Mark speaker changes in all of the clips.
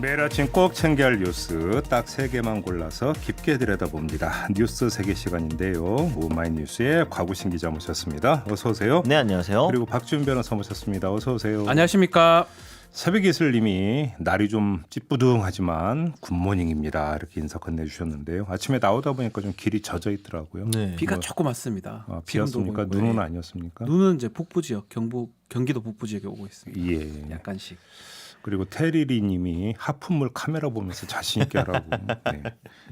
Speaker 1: 매일 아침 꼭 챙겨야 할 뉴스 딱 3개만 골라서 깊게 들여다봅니다. 뉴스 세계 시간인데요. 오마이뉴스의 곽우신 기자 모셨습니다. 어서 오세요.
Speaker 2: 네, 안녕하세요.
Speaker 1: 그리고 박지훈 변호사 모셨습니다. 어서 오세요.
Speaker 3: 안녕하십니까.
Speaker 1: 새벽 이슬님이 날이 좀 찌뿌둥하지만 굿모닝입니다. 이렇게 인사 건네주셨는데요. 아침에 나오다 보니까 좀 길이 젖어 있더라고요.
Speaker 2: 네.
Speaker 3: 비가 조금 왔습니다.
Speaker 1: 비였습니까?
Speaker 3: 지금도
Speaker 1: 눈은
Speaker 3: 네.
Speaker 1: 아니었습니까?
Speaker 3: 눈은 이제 북부 지역, 경기도 북부 지역에 오고 있습니다.
Speaker 1: 예.
Speaker 3: 약간씩.
Speaker 1: 그리고 테리리님이 하품물 카메라 보면서 자신 있게 하라고. 네.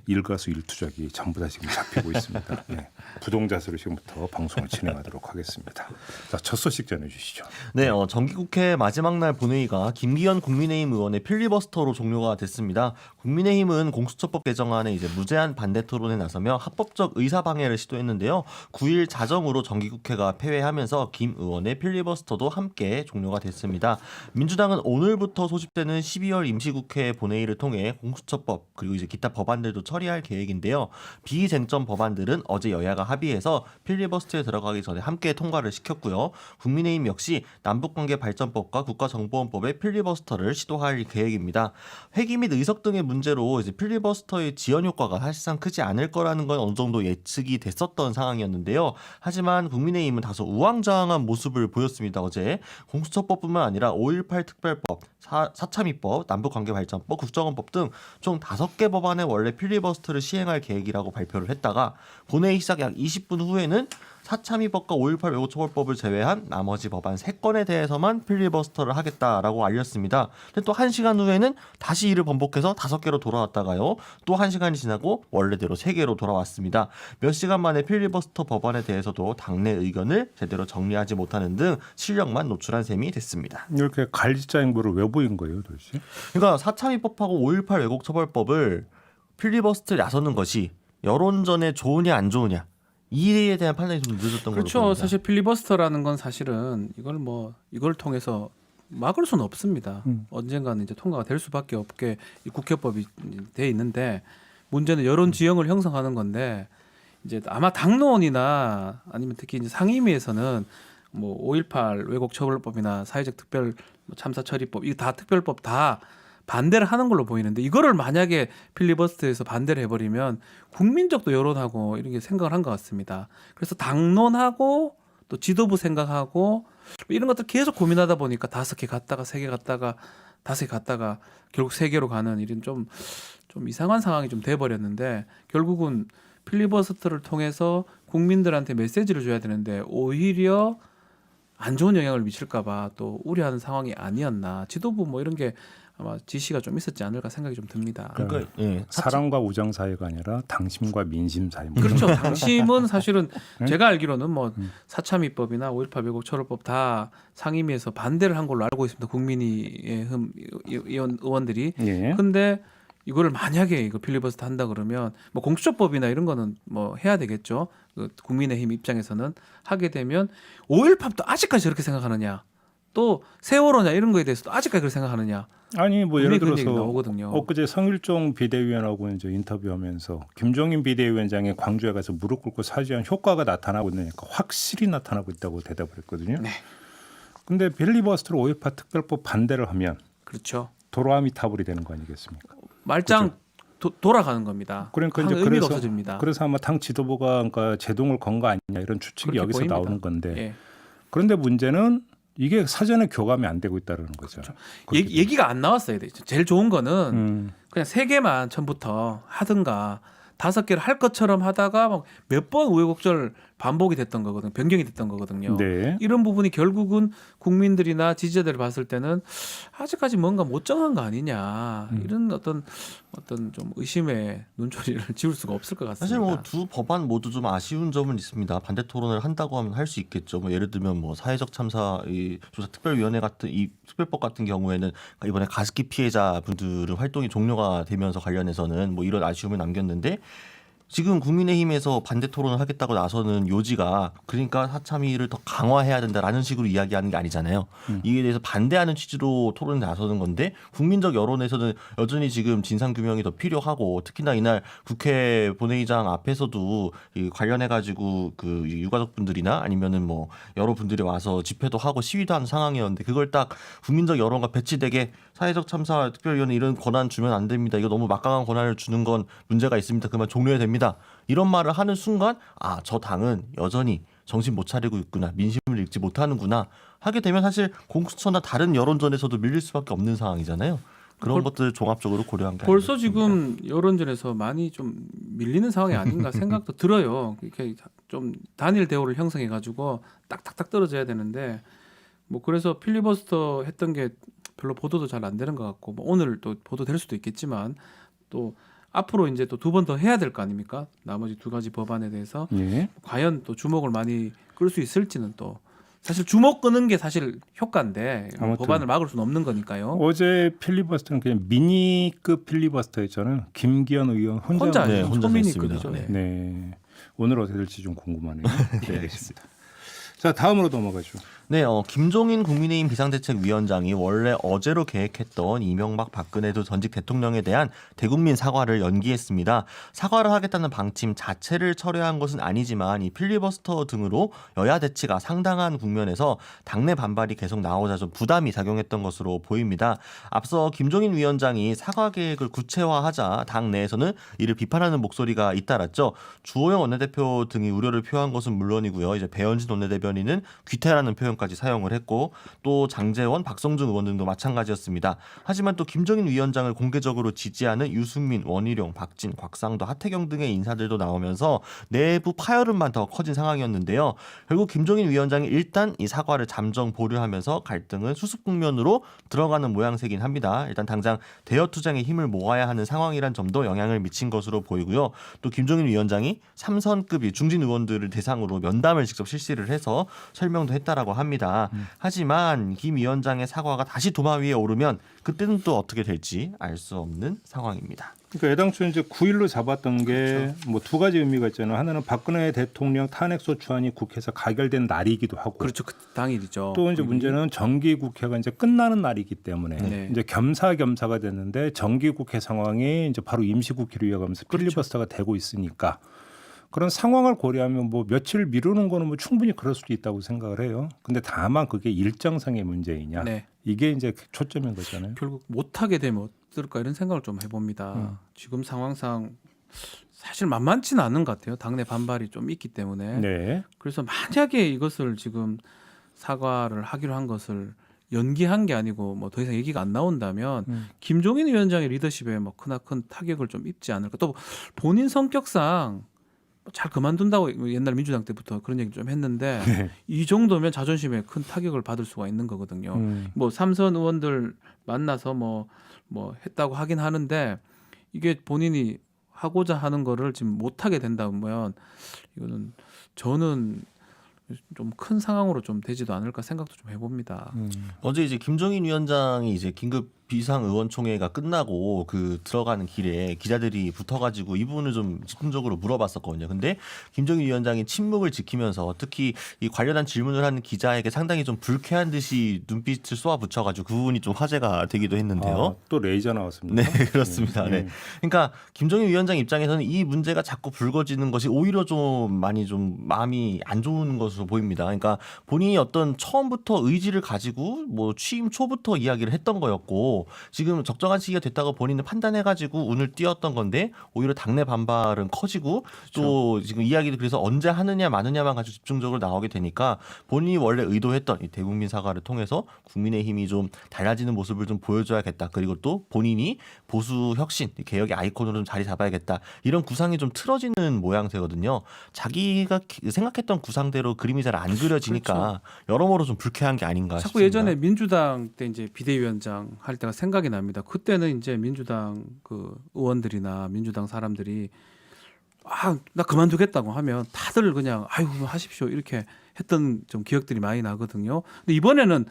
Speaker 1: 일가수일투족이 전부 다 지금 잡히고 있습니다. 네. 부동자세로 지금부터 방송을 진행하도록 하겠습니다. 자, 첫 소식 전해주시죠.
Speaker 2: 네, 정기국회 마지막 날 본회의가 김기현 국민의힘 의원의 필리버스터로 종료가 됐습니다. 국민의힘은 공수처법 개정안에 이제 무제한 반대 토론에 나서며 합법적 의사 방해를 시도했는데요. 9일 자정으로 정기국회가 폐회하면서 김 의원의 필리버스터도 함께 종료가 됐습니다. 민주당은 오늘부터 소집되는 12월 임시국회 본회의를 통해 공수처법 그리고 이제 기타 법안들도 처리할 계획인데요. 비쟁점 법안들은 어제 여야가 합의해서 필리버스터에 들어가기 전에 함께 통과를 시켰고요. 국민의힘 역시 남북관계 발전법과 국가정보원법의 필리버스터를 시도할 계획입니다. 회기 및 의석 등의 문제로 이제 필리버스터의 지연 효과가 사실상 크지 않을 거라는 건 어느 정도 예측이 됐었던 상황이었는데요. 하지만 국민의힘은 다소 우왕좌왕한 모습을 보였습니다. 어제 공수처법뿐만 아니라 5.18 특별법, 사참위법, 남북관계발전법, 국정원법 등 총 5개 법안에 원래 필리버스터를 시행할 계획이라고 발표를 했다가 본회의 시작 약 20분 후에는 사참위법과 5.18 왜곡처벌법을 제외한 나머지 법안 3건에 대해서만 필리버스터를 하겠다라고 알렸습니다. 근데 또 1시간 후에는 다시 이를 번복해서 5개로 돌아왔다가요. 또 1시간이 지나고 원래대로 3개로 돌아왔습니다. 몇 시간 만에 필리버스터 법안에 대해서도 당내 의견을 제대로 정리하지 못하는 등 실력만 노출한 셈이 됐습니다.
Speaker 1: 이렇게 갈지자 행보를 왜 보인 거예요, 도대체?
Speaker 2: 그러니까 사참위법하고 5.18 왜곡처벌법을 필리버스터에 나서는 것이 여론전에 좋으냐 안 좋으냐 이에 대한 판단이 좀 늦었던 걸로
Speaker 3: 그렇죠.
Speaker 2: 보입니다.
Speaker 3: 사실 필리버스터라는 건 사실은 이걸 통해서 막을 수는 없습니다. 언젠가는 이제 통과가 될 수밖에 없게 이 국회법이 돼 있는데 문제는 여론 지형을 형성하는 건데 이제 아마 당론이나 아니면 특히 이제 상임위에서는 뭐 5.18 왜곡처벌법이나 사회적 특별 참사처리법 이거 다 특별법 다 반대를 하는 걸로 보이는데 이거를 만약에 필리버스터에서 반대를 해버리면 국민적도 여론하고 이런 게 생각을 한 것 같습니다. 그래서 당론하고 또 지도부 생각하고 이런 것들 계속 고민하다 보니까 5개 갔다가 3개 갔다가 5개 갔다가 결국 3개로 가는 이런 좀 이상한 상황이 좀 돼버렸는데 결국은 필리버스터를 통해서 국민들한테 메시지를 줘야 되는데 오히려 안 좋은 영향을 미칠까봐 또 우려하는 상황이 아니었나. 지도부 뭐 이런 게 아마 지시가 좀 있었지 않을까 생각이 좀 듭니다.
Speaker 2: 그러니까 예,
Speaker 1: 사랑과 우정 사이가 아니라 당심과 민심 사이.
Speaker 3: 그렇죠. 당심은 사실은 제가 알기로는 뭐 사참위법이나 5.18 왜곡처벌법 다 상임위에서 반대를 한 걸로 알고 있습니다. 국민의힘 의원들이.
Speaker 1: 예.
Speaker 3: 근데 이거를 만약에 이거 필리버스터 한다 그러면 뭐 공수처법이나 이런 거는 뭐 해야 되겠죠. 그 국민의힘 입장에서는 하게 되면 5.18도 아직까지 저렇게 생각하느냐. 또 세월호냐 이런 거에 대해서도 아직까지 그렇게 생각하느냐.
Speaker 1: 아니 뭐 예를
Speaker 3: 그런 얘기
Speaker 1: 들어서
Speaker 3: 나오거든요.
Speaker 1: 엊그제 성일종 비대위원하고 이제 인터뷰하면서 김종인 비대위원장이 광주에 가서 무릎 꿇고 사죄한 효과가 나타나고 있으니까 확실히 나타나고 있다고 대답을 했거든요.
Speaker 3: 네.
Speaker 1: 근데 필리버스터로 5.18 특별법 반대를 하면
Speaker 3: 그렇죠.
Speaker 1: 도라미타불이 되는 거 아니겠습니까?
Speaker 3: 말짱 돌아가는 겁니다.
Speaker 1: 그러니까 이제
Speaker 3: 의미가 없어집니다.
Speaker 1: 그래서 아마 당 지도부가 그러니까 제동을 건 거 아니냐 이런 추측이
Speaker 3: 그렇게
Speaker 1: 여기서
Speaker 3: 보입니다.
Speaker 1: 나오는 건데
Speaker 3: 예.
Speaker 1: 그런데 문제는 이게 사전에 교감이 안 되고 있다는 거죠.
Speaker 3: 그렇죠. 얘기가 안 나왔어야 되죠. 제일 좋은 거는
Speaker 1: 음.
Speaker 3: 그냥 3개만 처음부터 하든가 5개를 할 것처럼 하다가 막 몇 번 우여곡절 반복이 됐던 거거든요. 변경이 됐던 거거든요.
Speaker 1: 네.
Speaker 3: 이런 부분이 결국은 국민들이나 지지자들이 봤을 때는 아직까지 뭔가 못 정한 거 아니냐 이런 어떤 좀 의심의 눈초리를 지울 수가 없을 것 같습니다.
Speaker 2: 사실 뭐 두 법안 모두 좀 아쉬운 점은 있습니다. 반대 토론을 한다고 하면 할 수 있겠죠. 뭐 예를 들면 뭐 사회적 참사 이 조사 특별위원회 같은 이 특별법 같은 경우에는 이번에 가습기 피해자 분들은 활동이 종료가 되면서 관련해서는 뭐 이런 아쉬움을 남겼는데 지금 국민의힘에서 반대 토론을 하겠다고 나서는 요지가 그러니까 사참위를 더 강화해야 된다라는 식으로 이야기하는 게 아니잖아요. 이에 대해서 반대하는 취지로 토론에 나서는 건데 국민적 여론에서는 여전히 지금 진상규명이 더 필요하고 특히나 이날 국회 본회의장 앞에서도 이 관련해가지고 그 유가족분들이나 아니면은 뭐 여러 분들이 와서 집회도 하고 시위도 하는 상황이었는데 그걸 딱 국민적 여론과 배치되게 사회적 참사 특별위원회 이런 권한 주면 안 됩니다. 이거 너무 막강한 권한을 주는 건 문제가 있습니다. 그만 종료해야 됩니다. 이런 말을 하는 순간 저 당은 여전히 정신 못 차리고 있구나. 민심을 읽지 못하는구나. 하게 되면 사실 공수처나 다른 여론전에서도 밀릴 수밖에 없는 상황이잖아요. 그런 것들 종합적으로 고려한 게
Speaker 3: 벌써
Speaker 2: 아니겠습니까?
Speaker 3: 지금 여론전에서 많이 좀 밀리는 상황이 아닌가 생각도 들어요. 이렇게 좀 단일 대우를 형성해 가지고 딱딱딱 떨어져야 되는데 뭐 그래서 필리버스터 했던 게 별로 보도도 잘 안 되는 것 같고 뭐 오늘 또 보도될 수도 있겠지만 또 앞으로 이제 또 두 번 더 해야 될 거 아닙니까? 나머지 두 가지 법안에 대해서
Speaker 1: 예.
Speaker 3: 과연 또 주목을 많이 끌 수 있을지는 또 사실 주목 끄는 게 사실 효과인데
Speaker 1: 아무튼.
Speaker 3: 법안을 막을 수는 없는 거니까요.
Speaker 1: 어제 필리버스터는 그냥 미니급 필리버스터였잖아요. 김기현 의원 혼자.
Speaker 3: 혼자
Speaker 2: 네, 혼자
Speaker 3: 초미니급이죠.
Speaker 2: 했습니다.
Speaker 3: 네.
Speaker 1: 네. 오늘 어떻게 될지 좀 궁금하네요. 네, 알겠습니다. 자, 다음으로 넘어가죠.
Speaker 2: 네, 김종인 국민의힘 비상대책위원장이 원래 어제로 계획했던 이명박 박근혜 두 전직 대통령에 대한 대국민 사과를 연기했습니다. 사과를 하겠다는 방침 자체를 철회한 것은 아니지만 이 필리버스터 등으로 여야 대치가 상당한 국면에서 당내 반발이 계속 나오자 좀 부담이 작용했던 것으로 보입니다. 앞서 김종인 위원장이 사과 계획을 구체화하자 당 내에서는 이를 비판하는 목소리가 잇따랐죠. 주호영 원내대표 등이 우려를 표한 것은 물론이고요. 이제 배현진 원내대변인은 귀태라는 표현 까지 사용을 했고 또 장제원, 박성준 의원 등도 마찬가지였습니다. 하지만 또 김종인 위원장을 공개적으로 지지하는 유승민, 원희룡, 박진, 곽상도, 하태경 등의 인사들도 나오면서 내부 파열음만 더 커진 상황이었는데요. 결국 김종인 위원장이 일단 이 사과를 잠정 보류하면서 갈등은 수습 국면으로 들어가는 모양새긴 합니다. 일단 당장 대여 투쟁의 힘을 모아야 하는 상황이란 점도 영향을 미친 것으로 보이고요. 또 김종인 위원장이 3선급 중진 의원들을 대상으로 면담을 직접 실시를 해서 설명도 했다라고 합니다. 하지만 김 위원장의 사과가 다시 도마 위에 오르면 그때는 또 어떻게 될지 알 수 없는 상황입니다.
Speaker 1: 그러니까 애당초 이제 9일로 잡았던 게 뭐 두 가지 의미가 있잖아요. 하나는 박근혜 대통령 탄핵소추안이 국회에서 가결된 날이기도 하고,
Speaker 3: 그렇죠. 그 당일이죠.
Speaker 1: 또 이제 문제는 정기국회가 이제 끝나는 날이기 때문에
Speaker 3: 네.
Speaker 1: 이제 겸사겸사가 됐는데 정기국회 상황이 이제 바로 임시국회로 이어가면서 필리버스터가 되고 있으니까 그런 상황을 고려하면 뭐 며칠 미루는 거는 뭐 충분히 그럴 수도 있다고 생각을 해요. 근데 다만 그게 일정상의 문제이냐,
Speaker 3: 네.
Speaker 1: 이게 이제 초점인 거잖아요.
Speaker 3: 결국 못하게 되면 어떨까 이런 생각을 좀 해봅니다. 지금 상황상 사실 만만치는 않은 것 같아요. 당내 반발이 좀 있기 때문에.
Speaker 1: 네.
Speaker 3: 그래서 만약에 이것을 지금 사과를 하기로 한 것을 연기한 게 아니고 뭐 더 이상 얘기가 안 나온다면 김종인 위원장의 리더십에 뭐 크나큰 타격을 좀 입지 않을까. 또 본인 성격상 잘 그만둔다고 옛날 민주당 때부터 그런 얘기 좀 했는데
Speaker 1: 네.
Speaker 3: 이 정도면 자존심에 큰 타격을 받을 수가 있는 거거든요. 뭐 삼선 의원들 만나서 뭐 했다고 하긴 하는데 이게 본인이 하고자 하는 거를 지금 못 하게 된다면 이거는 저는 좀 큰 상황으로 좀 되지도 않을까 생각도 좀 해봅니다.
Speaker 2: 어제 이제 김종인 위원장이 이제 긴급 비상의원총회가 끝나고 그 들어가는 길에 기자들이 붙어가지고 이 부분을 좀 집중적으로 물어봤었거든요. 근데 김종인 위원장이 침묵을 지키면서 특히 이 관련한 질문을 하는 기자에게 상당히 좀 불쾌한 듯이 눈빛을 쏘아붙여가지고 그 부분이 좀 화제가 되기도 했는데요.
Speaker 1: 또 레이저 나왔습니다.
Speaker 2: 네, 그렇습니다. 네. 그러니까 김종인 위원장 입장에서는 이 문제가 자꾸 불거지는 것이 오히려 좀 많이 좀 마음이 안 좋은 것으로 보입니다. 그러니까 본인이 어떤 처음부터 의지를 가지고 뭐 취임 초부터 이야기를 했던 거였고 지금 적정한 시기가 됐다고 본인은 판단해가지고 운을 띄웠던 건데 오히려 당내 반발은 커지고 또 지금 이야기도 그래서 언제 하느냐 마느냐만 가지고 집중적으로 나오게 되니까 본인이 원래 의도했던 이 대국민 사과를 통해서 국민의힘이 좀 달라지는 모습을 좀 보여줘야겠다. 그리고 또 본인이 보수 혁신 개혁의 아이콘으로 좀 자리 잡아야겠다. 이런 구상이 좀 틀어지는 모양새거든요. 자기가 생각했던 구상대로 그림이 잘 안 그려지니까
Speaker 3: 그렇죠.
Speaker 2: 여러모로 좀 불쾌한 게 아닌가
Speaker 3: 자꾸
Speaker 2: 싶습니다.
Speaker 3: 예전에 민주당 때 이제 비대위원장 할 때가 생각이 납니다. 그때는 이제 민주당 그 의원들이나 민주당 사람들이 나 그만두겠다고 하면 다들 그냥 아이고 하십시오 이렇게 했던 좀 기억들이 많이 나거든요. 근데 이번에는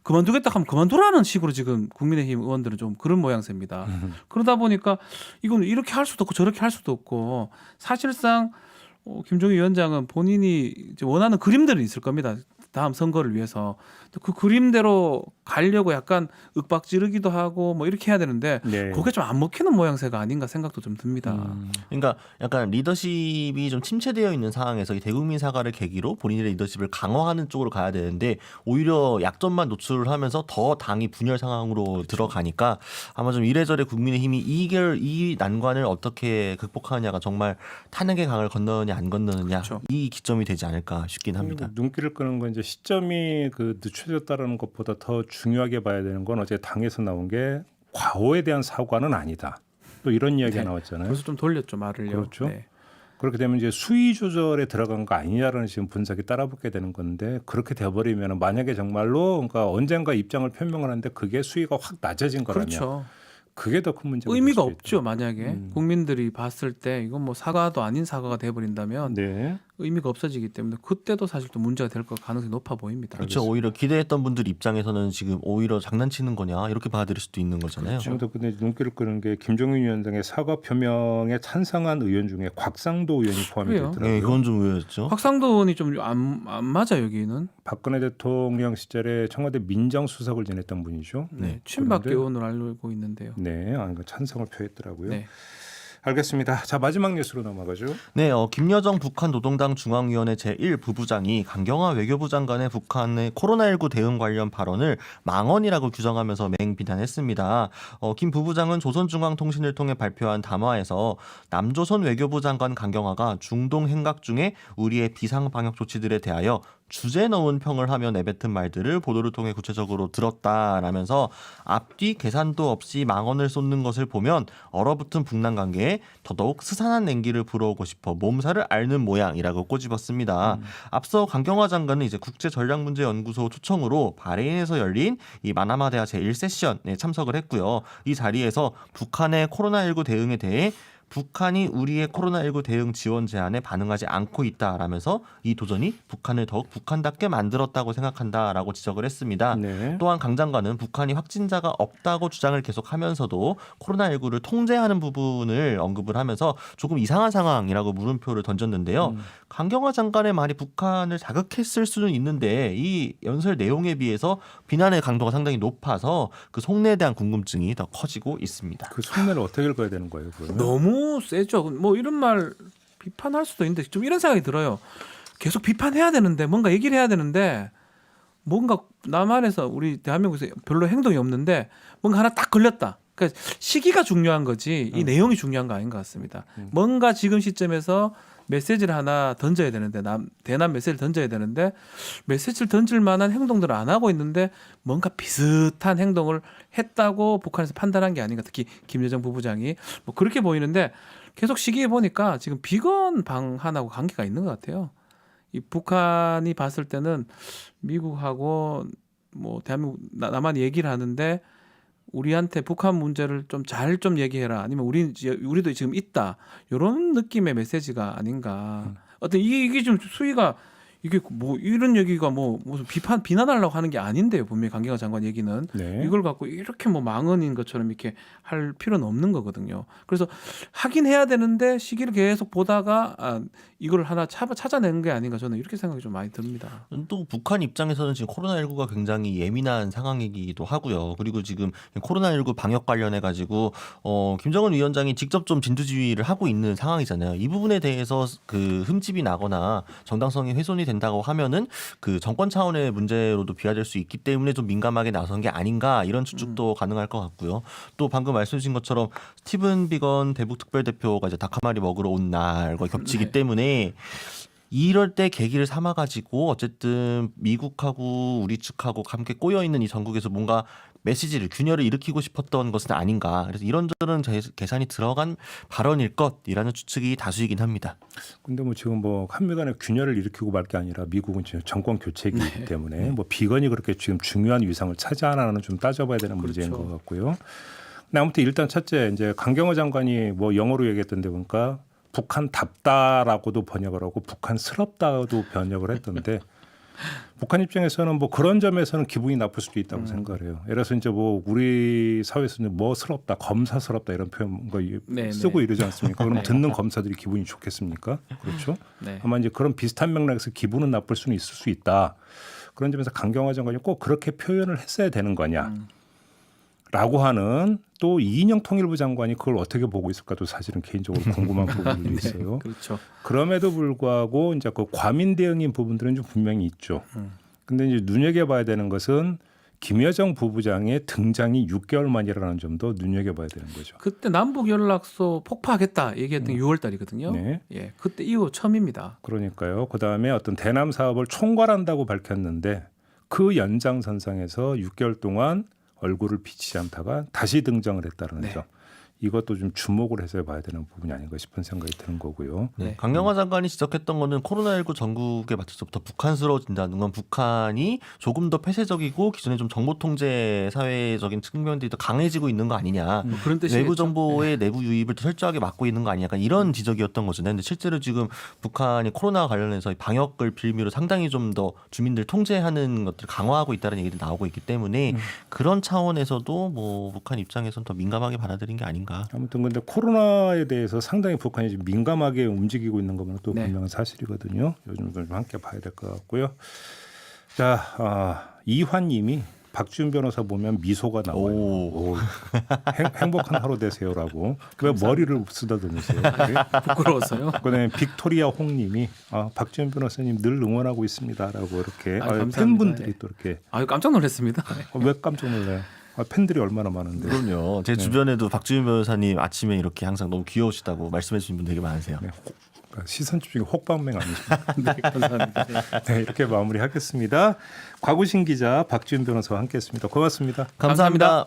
Speaker 3: 그만두겠다 하면 그만두라는 식으로 지금 국민의힘 의원들은 좀 그런 모양새입니다. 그러다 보니까 이건 이렇게 할 수도 없고 저렇게 할 수도 없고 사실상 김종인 위원장은 본인이 이제 원하는 그림들은 있을 겁니다. 다음 선거를 위해서 그 그림대로 가려고 약간 윽박지르기도 하고 뭐 이렇게 해야 되는데
Speaker 1: 네.
Speaker 3: 그게 좀 안 먹히는 모양새가 아닌가 생각도 좀 듭니다.
Speaker 2: 그러니까 약간 리더십이 좀 침체되어 있는 상황에서 이 대국민 사과를 계기로 본인의 리더십을 강화하는 쪽으로 가야 되는데 오히려 약점만 노출을 하면서 더 당이 분열 상황으로 들어가니까 아마 좀 이래저래 국민의힘이 이 난관을 어떻게 극복하느냐가 정말 탄핵의 강을 건너느냐 안 건너느냐
Speaker 3: 그렇죠.
Speaker 2: 이 기점이 되지 않을까 싶긴 합니다.
Speaker 1: 눈길을 끄는 건 이제 시점이 그 늦춰졌다라는 것보다 더 중요하게 봐야 되는 건 어제 당에서 나온 게 과오에 대한 사과는 아니다. 또 이런 이야기가
Speaker 3: 네.
Speaker 1: 나왔잖아요.
Speaker 3: 그래서 좀 돌렸죠 말을요.
Speaker 1: 그렇죠.
Speaker 3: 네.
Speaker 1: 그렇게 되면 이제 수위 조절에 들어간 거 아니냐라는 지금 분석이 따라붙게 되는 건데 그렇게 돼버리면 만약에 정말로 그러니까 언젠가 입장을 표명을 하는데 그게 수위가 확 낮아진 거라면
Speaker 3: 그렇죠.
Speaker 1: 그게 더 큰 문제가
Speaker 3: 의미가
Speaker 1: 될 수도
Speaker 3: 없죠.
Speaker 1: 있다.
Speaker 3: 만약에 국민들이 봤을 때 이건 뭐 사과도 아닌 사과가 돼버린다면
Speaker 1: 네.
Speaker 3: 의미가 없어지기 때문에 그때도 사실 또 문제가 될 것 가능성이 높아 보입니다.
Speaker 2: 그렇죠. 오히려 기대했던 분들 입장에서는 지금 오히려 장난치는 거냐 이렇게 받아들일 수도 있는 거잖아요.
Speaker 1: 지금도 근데 눈길을 끄는 게 김종인 위원장의 사과 표명에 찬성한 의원 중에 곽상도 의원이 포함이
Speaker 3: 그래요?
Speaker 1: 됐더라고요.
Speaker 2: 네, 그건 좀 의외였죠.
Speaker 3: 확상도 의원이 좀 안 맞아 여기는.
Speaker 1: 박근혜 대통령 시절에 청와대 민정수석을 지냈던 분이죠.
Speaker 3: 네. 친박
Speaker 1: 그런데-
Speaker 3: 의원으로 알고 있는데요.
Speaker 1: 네, 찬성을 표했더라고요.
Speaker 3: 네.
Speaker 1: 알겠습니다. 자, 마지막 뉴스로 넘어가죠.
Speaker 2: 네, 김여정 북한 노동당 중앙위원회 제1부부장이 강경화 외교부 장관의 북한의 코로나19 대응 관련 발언을 망언이라고 규정하면서 맹비난했습니다. 김 부부장은 조선중앙통신을 통해 발표한 담화에서 남조선 외교부 장관 강경화가 중동 행각 중에 우리의 비상 방역 조치들에 대하여 주제 넣은 평을 하며 내뱉은 말들을 보도를 통해 구체적으로 들었다라면서 앞뒤 계산도 없이 망언을 쏟는 것을 보면 얼어붙은 북남 관계에 더더욱 스산한 냉기를 불어오고 싶어 몸살을 앓는 모양이라고 꼬집었습니다. 앞서 강경화 장관은 이제 국제전략문제연구소 초청으로 바레인에서 열린 이 마나마 대화 제1세션에 참석을 했고요. 이 자리에서 북한의 코로나19 대응에 대해 북한이 우리의 코로나19 대응 지원 제안에 반응하지 않고 있다라면서 이 도전이 북한을 더욱 북한답게 만들었다고 생각한다라고 지적을 했습니다.
Speaker 1: 네.
Speaker 2: 또한 강 장관은 북한이 확진자가 없다고 주장을 계속하면서도 코로나19를 통제하는 부분을 언급을 하면서 조금 이상한 상황이라고 물음표를 던졌는데요. 강경화 장관의 말이 북한을 자극했을 수는 있는데 이 연설 내용에 비해서 비난의 강도가 상당히 높아서 그 속내에 대한 궁금증이 더 커지고 있습니다.
Speaker 1: 그 속내를 어떻게 읽어야 되는 거예요, 그러면?
Speaker 3: 너무 세죠. 뭐 이런 말 비판할 수도 있는데 좀 이런 생각이 들어요. 계속 비판해야 되는데 뭔가 얘기를 해야 되는데 뭔가 남한에서 우리 대한민국에서 별로 행동이 없는데 뭔가 하나 딱 걸렸다. 그러니까 시기가 중요한 거지 이 내용이 중요한 거 아닌 것 같습니다. 뭔가 지금 시점에서 메시지를 하나 던져야 되는데 대남 메시지를 던져야 되는데 메시지를 던질 만한 행동들을 안 하고 있는데 뭔가 비슷한 행동을 했다고 북한에서 판단한 게 아닌가. 특히 김여정 부부장이 뭐 그렇게 보이는데 계속 시기에 보니까 지금 비건 방한하고 관계가 있는 것 같아요. 이 북한이 봤을 때는 미국하고 뭐 대한민국 남한이 얘기를 하는데 우리한테 북한 문제를 좀 잘 좀 얘기해라. 아니면 우리도 지금 있다. 이런 느낌의 메시지가 아닌가. 어떤 이게 좀 수위가 이게 뭐 이런 얘기가 뭐 무슨 비난하려고 하는 게 아닌데요. 분명히 강경화 장관 얘기는
Speaker 1: 네.
Speaker 3: 이걸 갖고 이렇게 뭐 망언인 것처럼 이렇게 할 필요는 없는 거거든요. 그래서 하긴 해야 되는데 시기를 계속 보다가 이걸 하나 찾아낸 게 아닌가 저는 이렇게 생각이 좀 많이 듭니다.
Speaker 2: 또 북한 입장에서는 지금 코로나19가 굉장히 예민한 상황이기도 하고요. 그리고 지금 코로나19 방역 관련해 가지고 김정은 위원장이 직접 좀 진두지휘를 하고 있는 상황이잖아요. 이 부분에 대해서 그 흠집이 나거나 정당성이 훼손이 된다고 하면은 그 정권 차원의 문제로도 비화될 수 있기 때문에 좀 민감하게 나선 게 아닌가 이런 추측도 가능할 것 같고요. 또 방금 말씀 주신 것처럼 스티븐 비건 대북 특별대표가 이제 닭 한 마리 먹으러 온 날과 겹치기
Speaker 3: 네.
Speaker 2: 때문에 이럴 때 계기를 삼아가지고 어쨌든 미국하고 우리 측하고 함께 꼬여있는 이 전국에서 뭔가 메시지를 균열을 일으키고 싶었던 것은 아닌가. 그래서 이런저런 계산이 들어간 발언일 것이라는 추측이 다수이긴 합니다.
Speaker 1: 근데 뭐 지금 뭐 한미 간의 균열을 일으키고 말 게 아니라 미국은 지금 정권 교체이기 때문에 뭐 비건이 그렇게 지금 중요한 위상을 차지하나는 좀 따져봐야 되는 문제인
Speaker 3: 그렇죠.
Speaker 1: 것 같고요. 근데 아무튼 일단 첫째 이제 강경화 장관이 뭐 영어로 얘기했던데 보니까 북한답다라고도 번역을 하고 북한스럽다도 번역을 했던데 북한 입장에서는 뭐 그런 점에서는 기분이 나쁠 수도 있다고 생각을 해요. 예를 들어서 이제 뭐 우리 사회에서는 뭐스럽다, 검사스럽다 이런 표현 거
Speaker 3: 네,
Speaker 1: 쓰고
Speaker 3: 네.
Speaker 1: 이러지 않습니까? 그럼 듣는 검사들이 기분이 좋겠습니까? 그렇죠.
Speaker 3: 네.
Speaker 1: 아마 이제 그런 비슷한 맥락에서 기분은 나쁠 수는 있을 수 있다. 그런 점에서 강경화 장관이 꼭 그렇게 표현을 했어야 되는 거냐. 라고 하는 또 이인영 통일부 장관이 그걸 어떻게 보고 있을까도 사실은 개인적으로 궁금한 부분도 있어요.
Speaker 3: 그렇죠.
Speaker 1: 그럼에도 불구하고 이제 그 과민 대응인 부분들은 좀 분명히 있죠. 근데 이제 눈여겨봐야 되는 것은 김여정 부부장의 등장이 6개월 만이라는 점도 눈여겨봐야 되는 거죠.
Speaker 3: 그때 남북 연락소 폭파하겠다 얘기했던 게 6월 달이거든요.
Speaker 1: 네.
Speaker 3: 예, 그때 이후 처음입니다.
Speaker 1: 그러니까요. 그다음에 어떤 대남 사업을 총괄한다고 밝혔는데 그 연장선상에서 6개월 동안 얼굴을 비치지 않다가 다시 등장을 했다는
Speaker 3: 네.
Speaker 1: 점. 이것도 좀 주목을 해서 봐야 되는 부분이 아닌가 싶은 생각이 드는 거고요.
Speaker 3: 네.
Speaker 2: 강경화 장관이 지적했던 거는 코로나19 전국에 맞춰서부터 북한스러워진다는 건 북한이 조금 더 폐쇄적이고 기존에 좀 정보 통제 사회적인 측면들이 더 강해지고 있는 거 아니냐.
Speaker 3: 뭐 그런 뜻이겠죠.
Speaker 2: 내부 정보의 내부 유입을 더 철저하게 막고 있는 거 아니냐. 약간 이런 지적이었던 거잖아요. 근데 실제로 지금 북한이 코로나와 관련해서 방역을 빌미로 상당히 좀 더 주민들 통제하는 것들을 강화하고 있다는 얘기도 나오고 있기 때문에 그런 차원에서도 뭐 북한 입장에서는 더 민감하게 받아들인 게 아닌가.
Speaker 1: 아무튼 근데 코로나에 대해서 상당히 북한이 지금 민감하게 움직이고 있는 것은 또
Speaker 3: 네.
Speaker 1: 분명한 사실이거든요. 요즘도 좀 함께 봐야 될 것 같고요. 자, 이환님이 박지훈 변호사 보면 미소가 나와요.
Speaker 2: 오.
Speaker 1: 오, 행복한 하루 되세요라고. 왜 머리를 쓰다듬으세요?
Speaker 3: 부끄러워서요.
Speaker 1: 그다음에 빅토리아 홍님이 박지훈 변호사님 늘 응원하고 있습니다라고 이렇게
Speaker 3: 감사합니다.
Speaker 1: 팬분들이
Speaker 3: 예.
Speaker 1: 또 이렇게
Speaker 3: 아유 깜짝 놀랐습니다.
Speaker 1: 왜 깜짝 놀라요? 팬들이 얼마나 많은데.
Speaker 2: 그럼요. 제 주변에도 박주민 변호사님 아침에 이렇게 항상 너무 귀여우시다고 말씀해 주신 분 되게 많으세요.
Speaker 1: 네, 시선 집중이 혹방맹 아니십니까?
Speaker 3: 네, 감사합니다.
Speaker 1: 네, 이렇게 마무리하겠습니다. 곽우신 기자, 박지훈 변호사와 함께했습니다. 고맙습니다.
Speaker 2: 감사합니다.